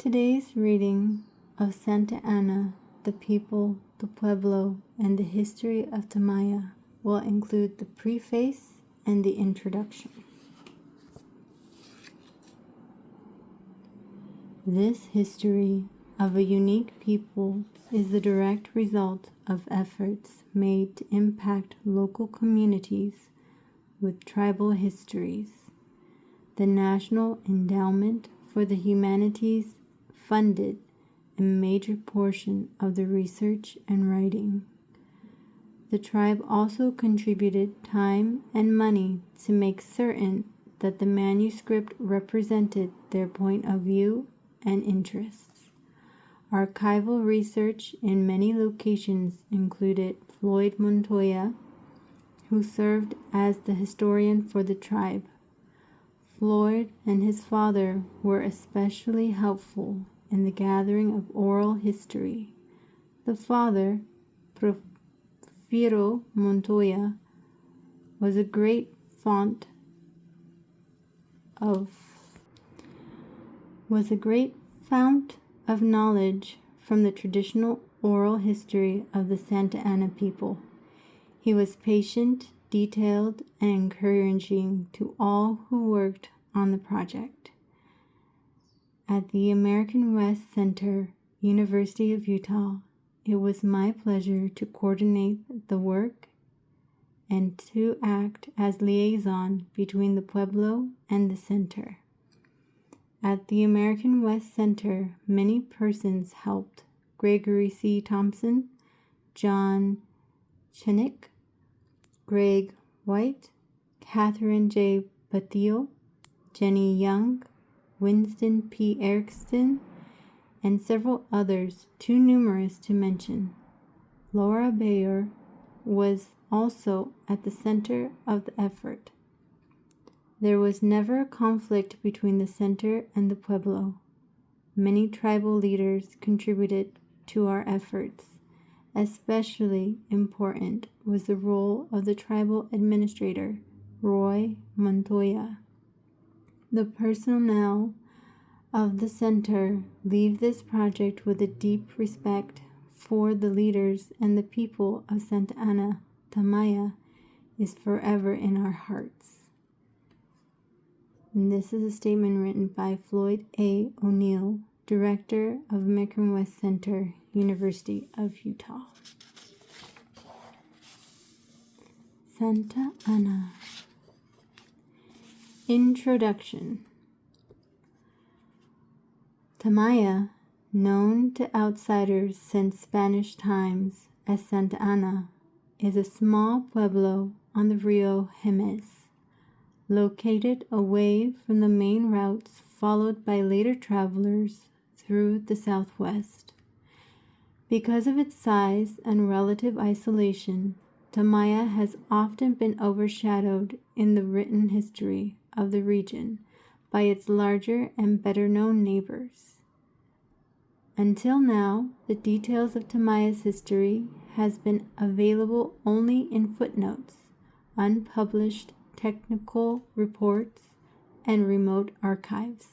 Today's reading of Santa Ana, the people, the Pueblo, and the history of Tamaya will include the preface and the introduction. This history of a unique people is the direct result of efforts made to impact local communities with tribal histories. The National Endowment for the Humanities funded a major portion of the research and writing. The tribe also contributed time and money to make certain that the manuscript represented their point of view and interests. Archival research in many locations included Floyd Montoya, who served as the historian for the tribe. Floyd and his father were especially helpful in the gathering of oral history. The father, Porfirio Montoya, was a great fount of knowledge from the traditional oral history of the Santa Ana people. He was patient, detailed, and encouraging to all who worked on the project. At the American West Center, University of Utah, it was my pleasure to coordinate the work and to act as liaison between the Pueblo and the center. At the American West Center, many persons helped: Gregory C. Thompson, John Chenick, Greg White, Catherine J. Patillo, Jenny Young, Winston P. Erickson, and several others too numerous to mention. Laura Bayer was also at the center of the effort. There was never a conflict between the center and the Pueblo. Many tribal leaders contributed to our efforts. Especially important was the role of the tribal administrator, Roy Montoya. The personnel of the center leave this project with a deep respect for the leaders, and the people of Santa Ana. Tamaya is forever in our hearts. And this is a statement written by Floyd A. O'Neill, Director of American West Center, University of Utah. Santa Ana. Introduction. Tamaya, known to outsiders since Spanish times as Santa Ana, is a small pueblo on the Rio Jemez, located away from the main routes followed by later travelers through the Southwest. Because of its size and relative isolation, Tamaya has often been overshadowed in the written history of the region by its larger and better-known neighbors. Until now, the details of Tamaya's history has been available only in footnotes, unpublished technical reports, and remote archives.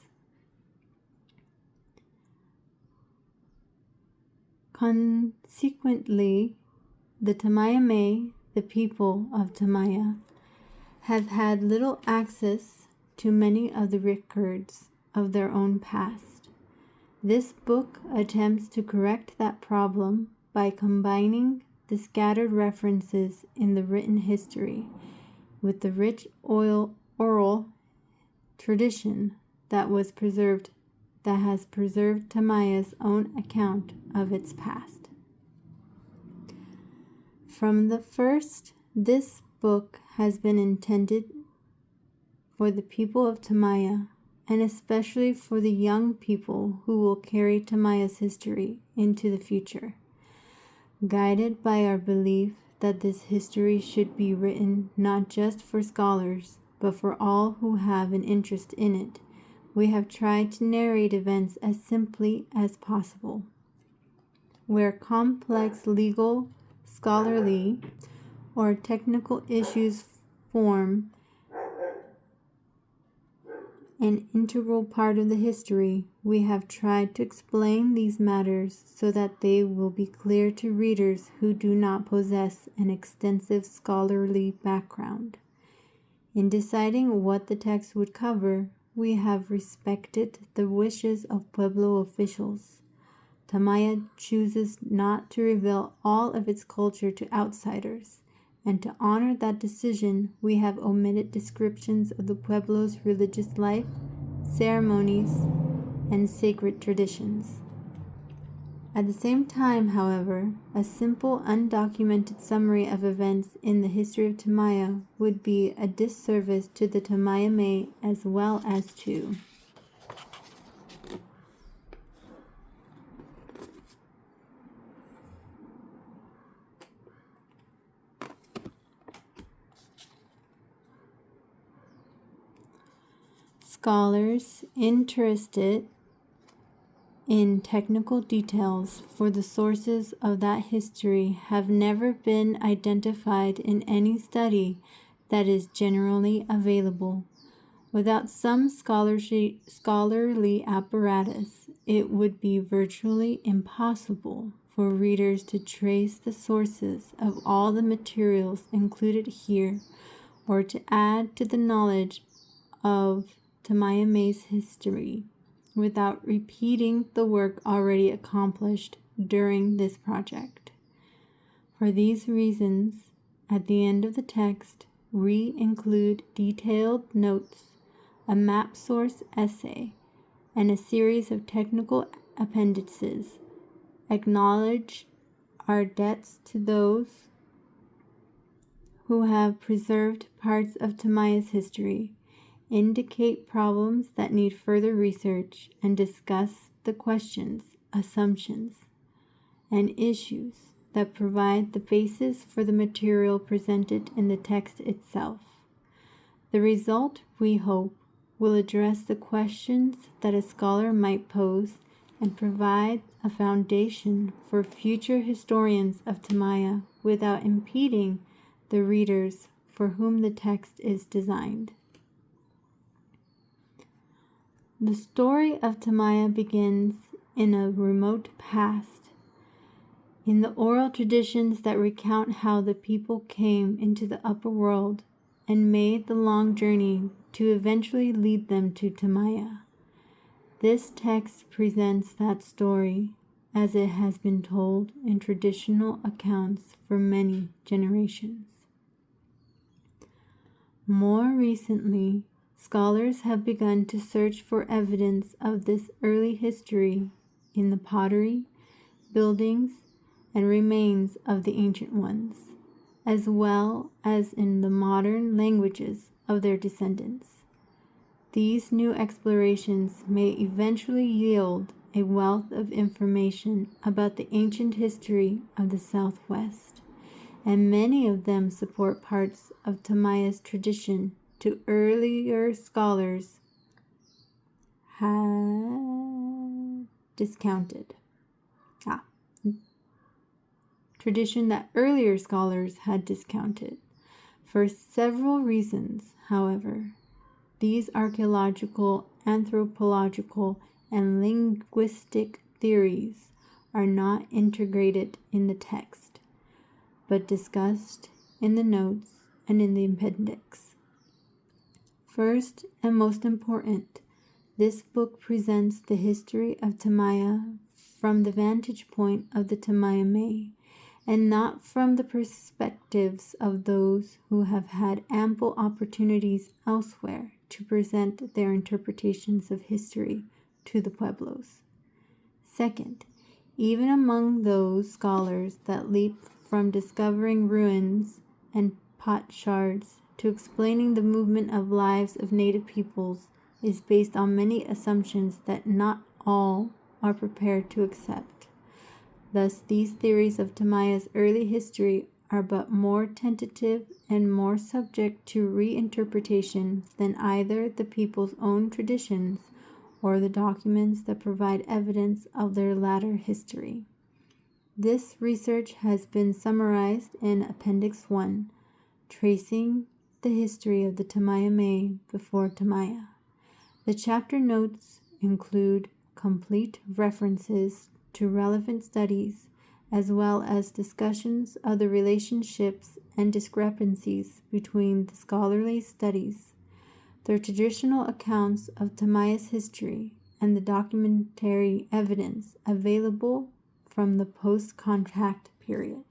Consequently, the Tamaya, the people of Tamaya, have had little access to many of the records of their own past. This book attempts to correct that problem by combining the scattered references in the written history with the rich oral tradition that has preserved Tamaya's own account of its past. From the first, this book has been intended for the people of Tamaya, and especially for the young people who will carry Tamaya's history into the future. Guided by our belief that this history should be written not just for scholars, but for all who have an interest in it, we have tried to narrate events as simply as possible. Where complex legal, scholarly, or technical issues form an integral part of the history, we have tried to explain these matters so that they will be clear to readers who do not possess an extensive scholarly background. In deciding what the text would cover, we have respected the wishes of Pueblo officials. Tamaya chooses not to reveal all of its culture to outsiders, and to honor that decision, we have omitted descriptions of the Pueblo's religious life, ceremonies, and sacred traditions. At the same time, however, a simple, undocumented summary of events in the history of Tamaya would be a disservice to the Tamaya May as well as to scholars interested in technical details, for the sources of that history have never been identified in any study that is generally available. Without some scholarly apparatus, it would be virtually impossible for readers to trace the sources of all the materials included here, or to add to the knowledge of Tamaya May's history without repeating the work already accomplished during this project. For these reasons, at the end of the text, we include detailed notes, a map source essay, and a series of technical appendices. Acknowledge our debts to those who have preserved parts of Tamaya's history, indicate problems that need further research, and discuss the questions, assumptions, and issues that provide the basis for the material presented in the text itself. The result, we hope, will address the questions that a scholar might pose and provide a foundation for future historians of Tamaya without impeding the readers for whom the text is designed. The story of Tamaya begins in a remote past, in the oral traditions that recount how the people came into the upper world and made the long journey to eventually lead them to Tamaya. This text presents that story as it has been told in traditional accounts for many generations. More recently, scholars have begun to search for evidence of this early history in the pottery, buildings, and remains of the ancient ones, as well as in the modern languages of their descendants. These new explorations may eventually yield a wealth of information about the ancient history of the Southwest, and many of them support parts of Tamaya's tradition to earlier scholars had discounted. Tradition that earlier scholars had discounted. For several reasons, however, these archaeological, anthropological, and linguistic theories are not integrated in the text, but discussed in the notes and in the appendix. First and most important, this book presents the history of Tamaya from the vantage point of the Tamaya May, and not from the perspectives of those who have had ample opportunities elsewhere to present their interpretations of history to the Pueblos. Second, even among those scholars that leap from discovering ruins and pot shards to explaining the movement of lives of native peoples is based on many assumptions that not all are prepared to accept. Thus, these theories of Tamaya's early history are but more tentative and more subject to reinterpretation than either the people's own traditions or the documents that provide evidence of their latter history. This research has been summarized in Appendix 1, Tracing the History of the Tamaya May before Tamaya. The chapter notes include complete references to relevant studies, as well as discussions of the relationships and discrepancies between the scholarly studies, the traditional accounts of Tamaya's history, and the documentary evidence available from the post-contact period.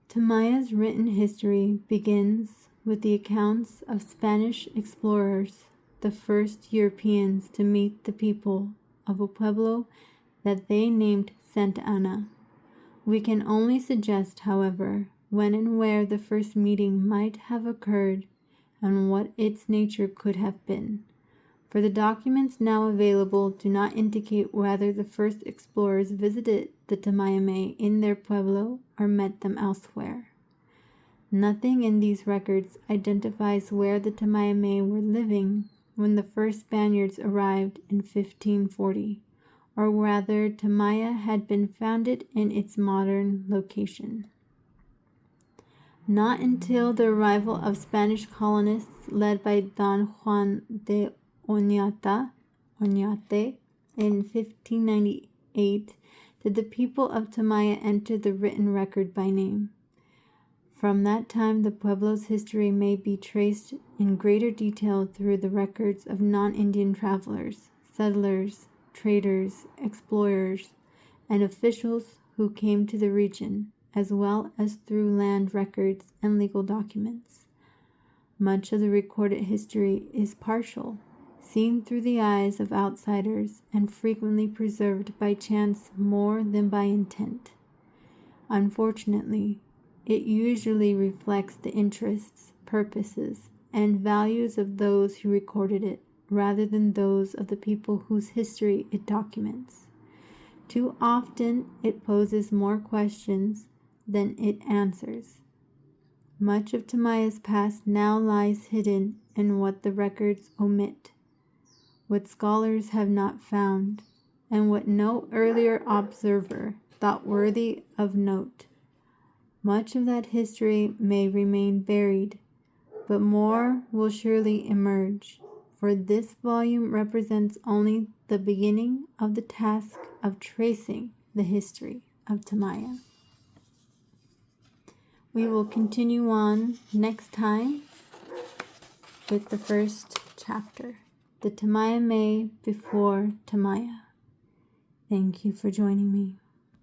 Tamaya's written history begins with the accounts of Spanish explorers, the first Europeans to meet the people of a pueblo that they named Santa Ana. We can only suggest, however, when and where the first meeting might have occurred and what its nature could have been, for the documents now available do not indicate whether the first explorers visited the Tamayame in their pueblo or met them elsewhere. Nothing in these records identifies where the Tamayame were living when the first Spaniards arrived in 1540, or whether Tamaya had been founded in its modern location. Not until the arrival of Spanish colonists led by Don Juan de Oñate in 1598 did the people of Tamaya enter the written record by name. From that time, the pueblo's history may be traced in greater detail through the records of non-Indian travelers, settlers, traders, explorers, and officials who came to the region, as well as through land records and legal documents. Much of the recorded history is partial, seen through the eyes of outsiders, and frequently preserved by chance more than by intent. Unfortunately, it usually reflects the interests, purposes, and values of those who recorded it, rather than those of the people whose history it documents. Too often, it poses more questions than it answers. Much of Tamaya's past now lies hidden in what the records omit, what scholars have not found, and what no earlier observer thought worthy of note. Much of that history may remain buried, but more will surely emerge, for this volume represents only the beginning of the task of tracing the history of Tamaya. We will continue on next time with the first chapter, the Tamayame before Tamaya. Thank you for joining me.